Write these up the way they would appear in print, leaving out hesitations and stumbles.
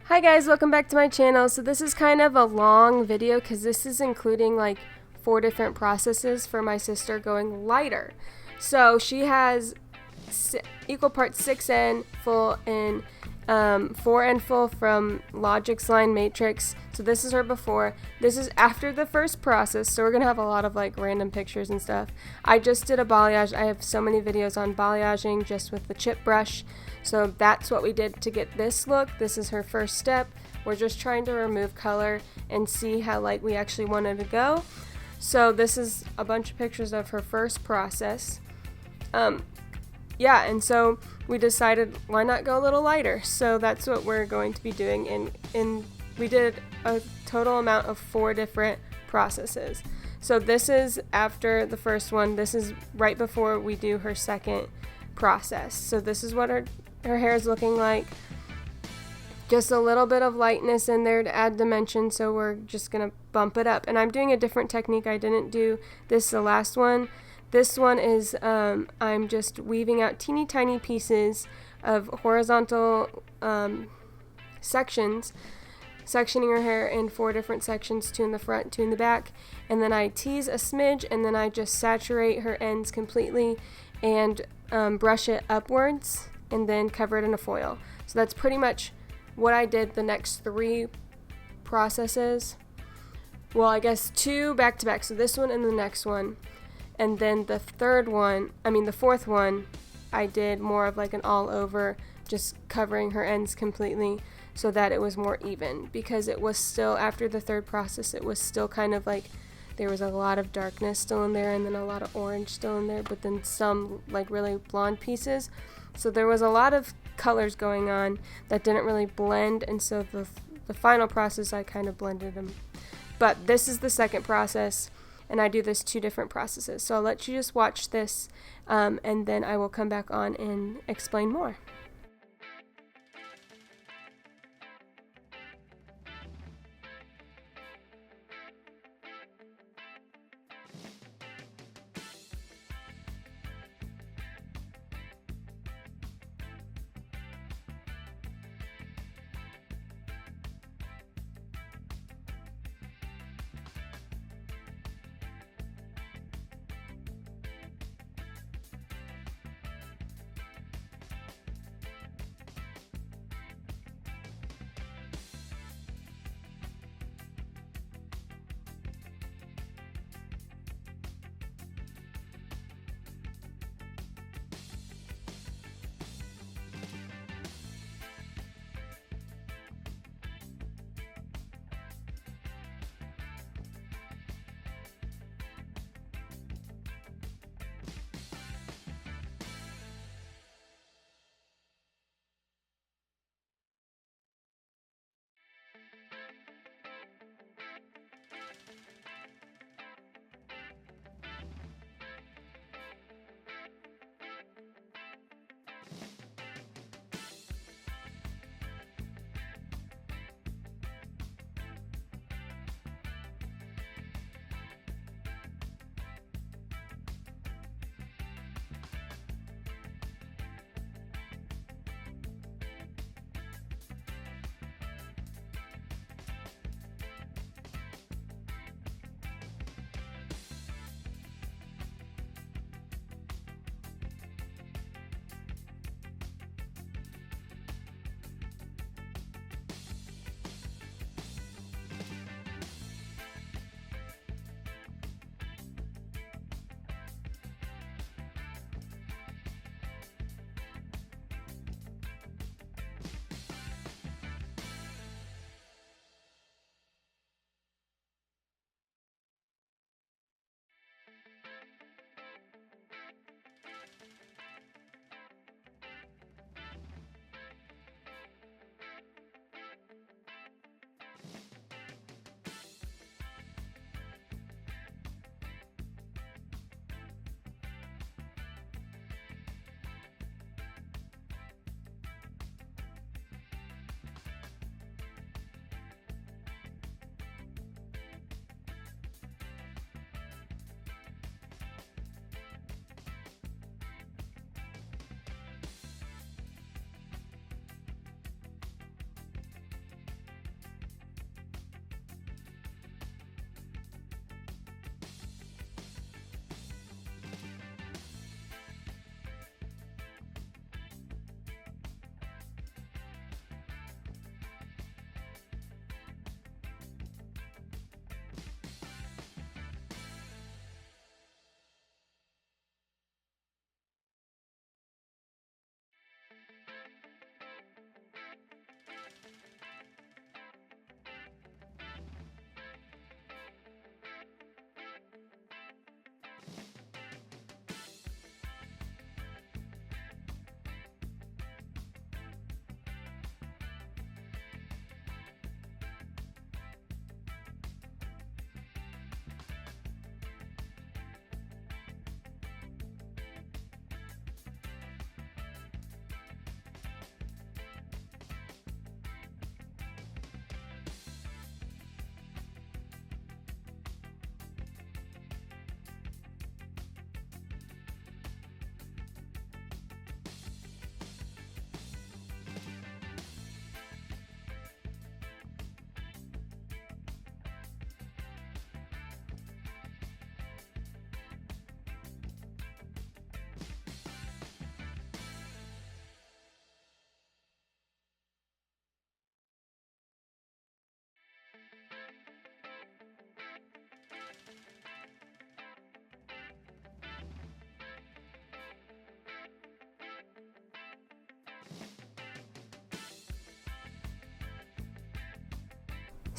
Hi guys, welcome back to my channel. So this is kind of a long video because this is including like 4 different processes for my sister going lighter. So she has equal parts 6N full and 4N full from Logic's line matrix. So this is her before. This is after the first process, so we're gonna have a lot of like random pictures and stuff. I just did a balayage. I have so many videos on balayaging just with the chip brush. So that's what we did to get this look. This is her first step. We're just trying to remove color and see how light we actually wanted to go. So this is a bunch of pictures of her first process. Yeah, and so we decided why not go a little lighter. So that's what we're going to be doing, and we did a total amount of 4 different processes. So this is after the first one. This is right before we do her second process. So this is what her hair is looking like. Just a little bit of lightness in there to add dimension, so we're just gonna bump it up. And I'm doing a different technique. I didn't do this the last one. This one is I'm just weaving out teeny tiny pieces of horizontal sections, sectioning her hair in 4 different sections, 2 in the front, 2 in the back, and then I tease a smidge, and then I just saturate her ends completely and brush it upwards and then cover it in a foil. So that's pretty much what I did the next 3 processes. Well, I guess 2 back to back, so this one and the next one. And then the fourth one, I did more of like an all over, just covering her ends completely so that it was more even, because it was still, after the third process, it was still kind of like there was a lot of darkness still in there and then a lot of orange still in there, but then some like really blonde pieces. So there was a lot of colors going on that didn't really blend, and so the final process I kind of blended them. But this is the second process, and I do this 2 different processes. So I'll let you just watch this, and then I will come back on and explain more.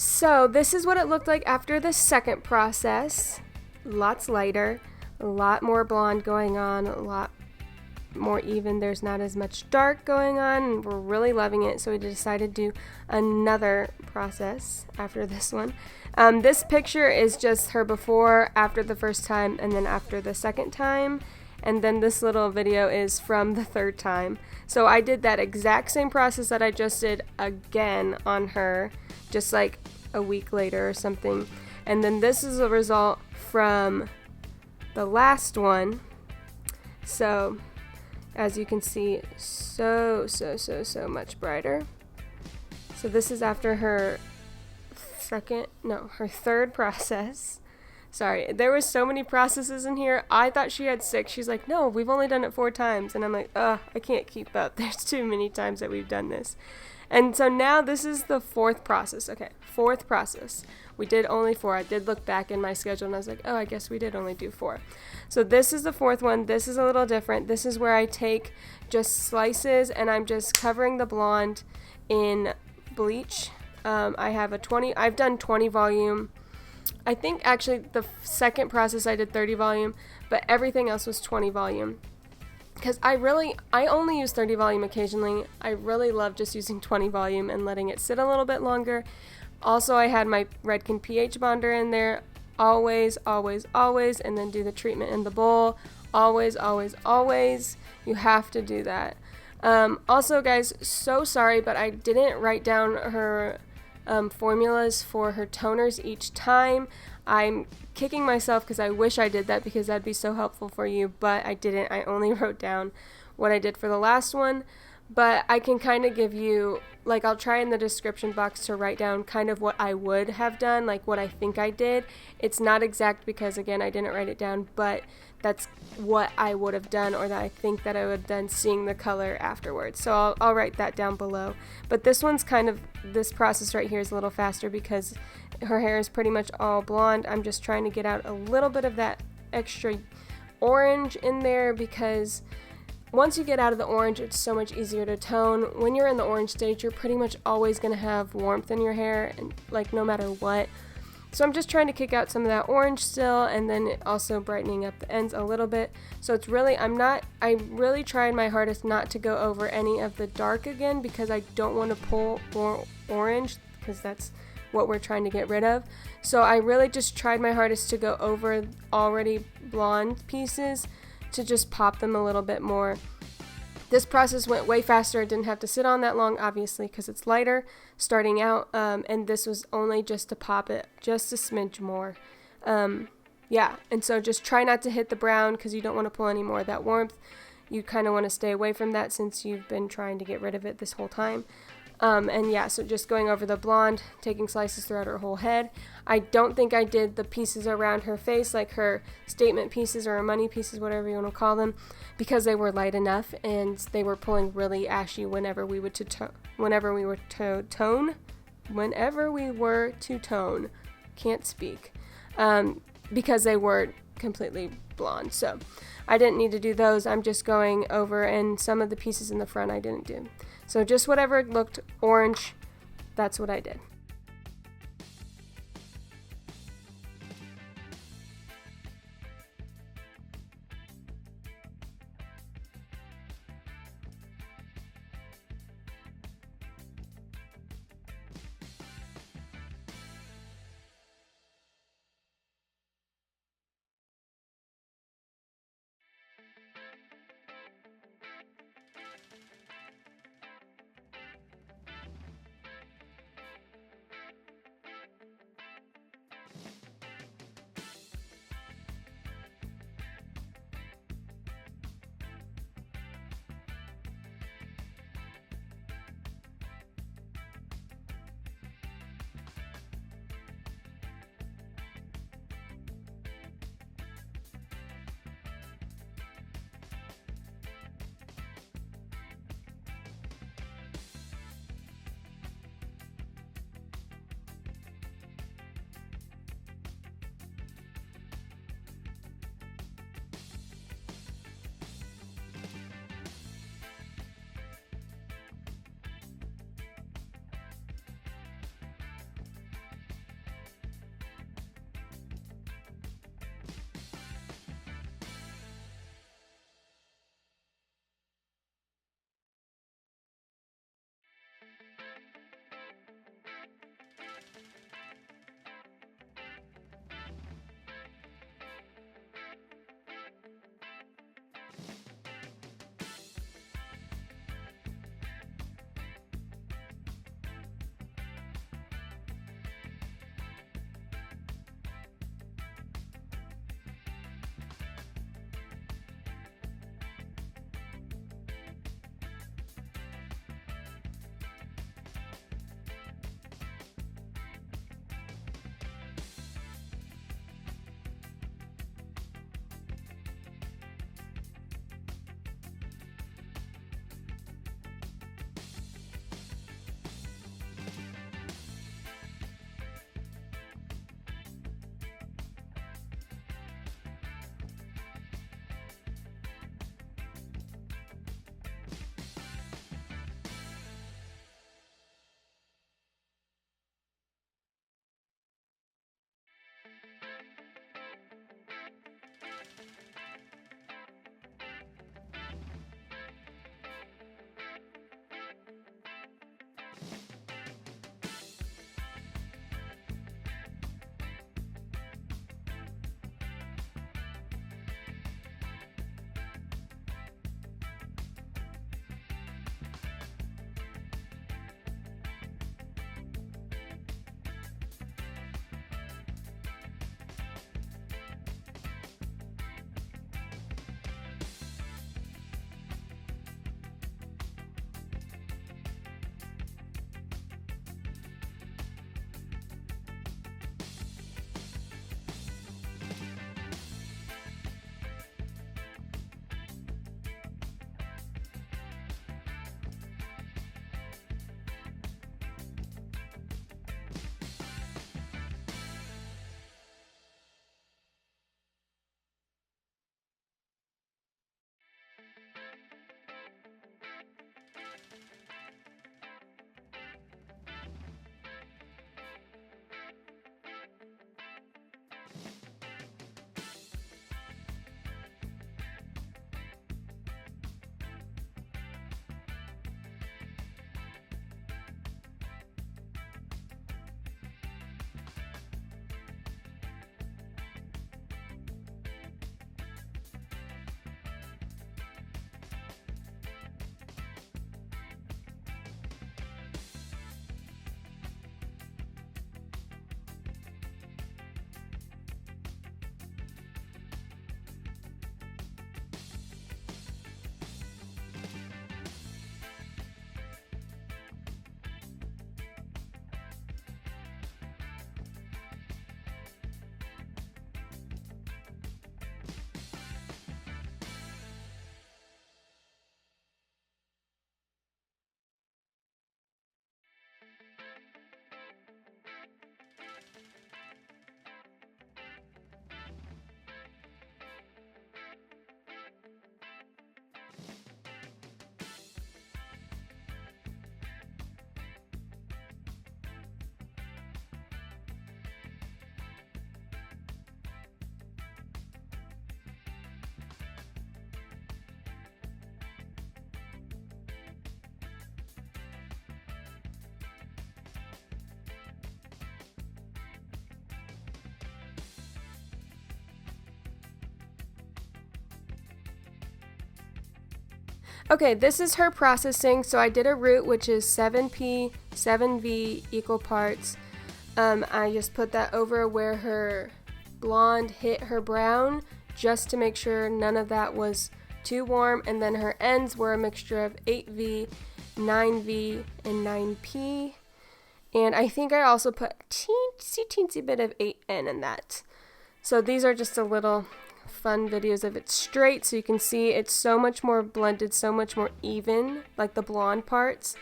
So this is what it looked like after the second process. Lots lighter, a lot more blonde going on, a lot more even. There's not as much dark going on, and we're really loving it. So we decided to do another process after this one. This picture is just her before, after the first time, and then after the second time. And then this little video is from the third time. So I did that exact same process that I just did again on her, just like a week later or something. And then this is a result from the last one. So as you can see, so much brighter. So this is after her third process. Sorry, there was so many processes in here. I thought she had 6. She's like, no, we've only done it 4 times. And I'm like, I can't keep up. There's too many times that we've done this. And so now this is the 4th process. Okay, 4th process. We did only 4. I did look back in my schedule and I was like, I guess we did only do 4. So this is the 4th one. This is a little different. This is where I take just slices and I'm just covering the blonde in bleach. I've done 20 volume. I think actually the second process I did 30 volume, but everything else was 20 volume. Because I only use 30 volume occasionally. I really love just using 20 volume and letting it sit a little bit longer. Also, I had my Redken pH bonder in there. Always, and then do the treatment in the bowl. Always. You have to do that. Also, guys, so sorry, but I didn't write down her formulas for her toners each time. I'm kicking myself because I wish I did that because that'd be so helpful for you, but I didn't. I only wrote down what I did for the last one, but I can kind of give you, like, I'll try in the description box to write down kind of what I would have done, like what I think I did. It's not exact because, again, I didn't write it down, but that's what I would have done, or that I think that I would have done seeing the color afterwards. So I'll write that down below. But this process right here is a little faster because her hair is pretty much all blonde. I'm just trying to get out a little bit of that extra orange in there because once you get out of the orange, it's so much easier to tone. When you're in the orange stage, you're pretty much always going to have warmth in your hair, and like no matter what. So I'm just trying to kick out some of that orange still, and then also brightening up the ends a little bit. So it's really, I really tried my hardest not to go over any of the dark again because I don't want to pull more orange because that's what we're trying to get rid of. So I really just tried my hardest to go over already blonde pieces to just pop them a little bit more. This process went way faster. It didn't have to sit on that long, obviously, because it's lighter starting out, and this was only just to pop it just a smidge more. Yeah, and so just try not to hit the brown because you don't want to pull any more of that warmth. You kind of want to stay away from that since you've been trying to get rid of it this whole time. And yeah, so just going over the blonde, taking slices throughout her whole head. I don't think I did the pieces around her face, like her statement pieces or her money pieces, whatever you want to call them, because they were light enough and they were pulling really ashy whenever we were to tone. Can't speak. Because they were completely blonde. So I didn't need to do those. I'm just going over, and some of the pieces in the front I didn't do. So just whatever looked orange, that's what I did. Okay, this is her processing. So I did a root, which is 7P, 7V equal parts. I just put that over where her blonde hit her brown, just to make sure none of that was too warm. And then her ends were a mixture of 8V, 9V, and 9P. And I think I also put a teensy bit of 8N in that. So these are just a little fun videos of it straight, so you can see it's so much more blended, so much more even, like the blonde parts.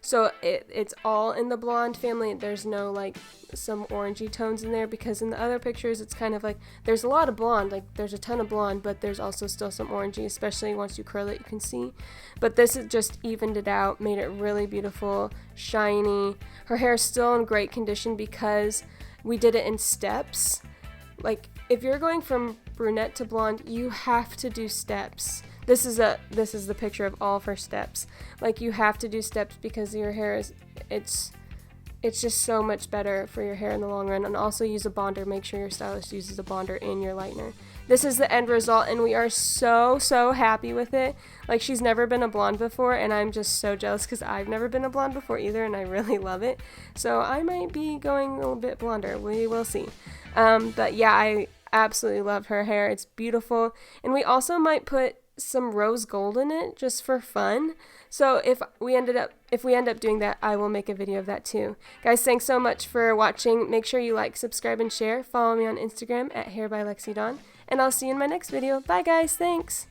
So it's all in the blonde family. There's no like some orangey tones in there, because in the other pictures it's kind of like there's a lot of blonde, like there's a ton of blonde, but there's also still some orangey, especially once you curl it, you can see. But this is just evened it out, made it really beautiful, shiny. Her hair is still in great condition because we did it in steps. Like if you're going from brunette to blonde, you have to do steps. This is the picture of all of her steps. Like you have to do steps because your hair is, it's just so much better for your hair in the long run. And also use a bonder. Make sure your stylist uses a bonder in your lightener. This is the end result, and we are so happy with it. Like she's never been a blonde before, and I'm just so jealous because I've never been a blonde before either, and I really love it. So I might be going a little bit blonder. We will see. But yeah, I absolutely love her hair. It's beautiful, and we also might put some rose gold in it just for fun. So if we end up doing that, I will make a video of that too. Guys, thanks so much for watching. Make sure you like, subscribe, and share. Follow me on Instagram at hairbylexidawn, and I'll see you in my next video. Bye guys, thanks.